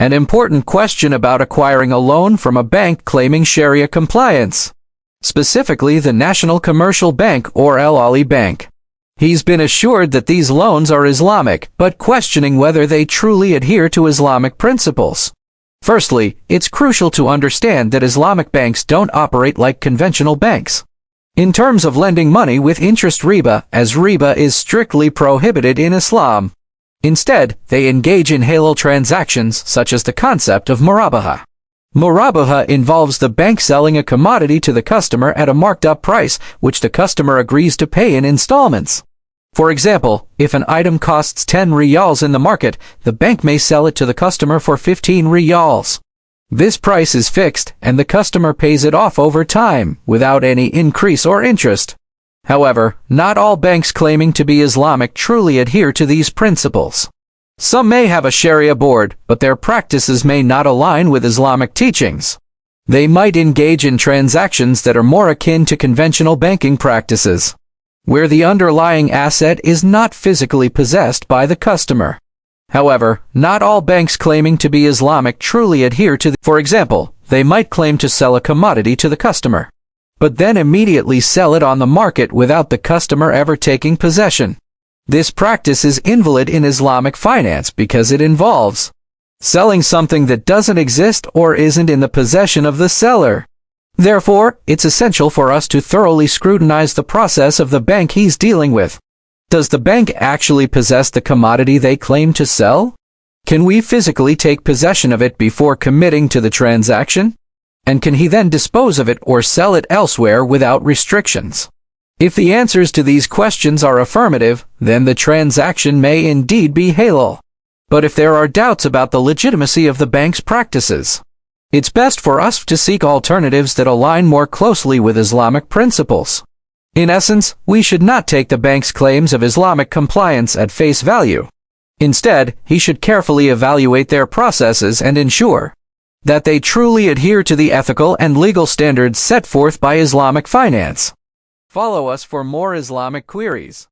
An important question about acquiring a loan from a bank claiming Sharia compliance, specifically the National Commercial Bank or Al Ahly Bank. He's been assured that these loans are Islamic, but questioning whether they truly adhere to Islamic principles. Firstly, it's crucial to understand that Islamic banks don't operate like conventional banks. In terms of lending money with interest riba, as riba is strictly prohibited in Islam. Instead, they engage in halal transactions such as the concept of murabaha. Murabaha involves the bank selling a commodity to the customer at a marked-up price, which the customer agrees to pay in installments. For example, if an item costs 10 riyals in the market, the bank may sell it to the customer for 15 riyals. This price is fixed, and the customer pays it off over time, without any increase or interest. However, not all banks claiming to be Islamic truly adhere to these principles. Some may have a Sharia board, but their practices may not align with Islamic teachings. They might engage in transactions that are more akin to conventional banking practices, where the underlying asset is not physically possessed by the customer. However, not all banks claiming to be Islamic truly adhere to For example, they might claim to sell a commodity to the customer, but then immediately sell it on the market without the customer ever taking possession. This practice is invalid in Islamic finance because it involves selling something that doesn't exist or isn't in the possession of the seller. Therefore, it's essential for us to thoroughly scrutinize the process of the bank he's dealing with. Does the bank actually possess the commodity they claim to sell? Can we physically take possession of it before committing to the transaction? And can he then dispose of it or sell it elsewhere without restrictions? If the answers to these questions are affirmative, then the transaction may indeed be halal. But if there are doubts about the legitimacy of the bank's practices, it's best for us to seek alternatives that align more closely with Islamic principles. In essence, we should not take the bank's claims of Islamic compliance at face value. Instead, he should carefully evaluate their processes and ensure that they truly adhere to the ethical and legal standards set forth by Islamic finance. Follow us for more Islamic queries.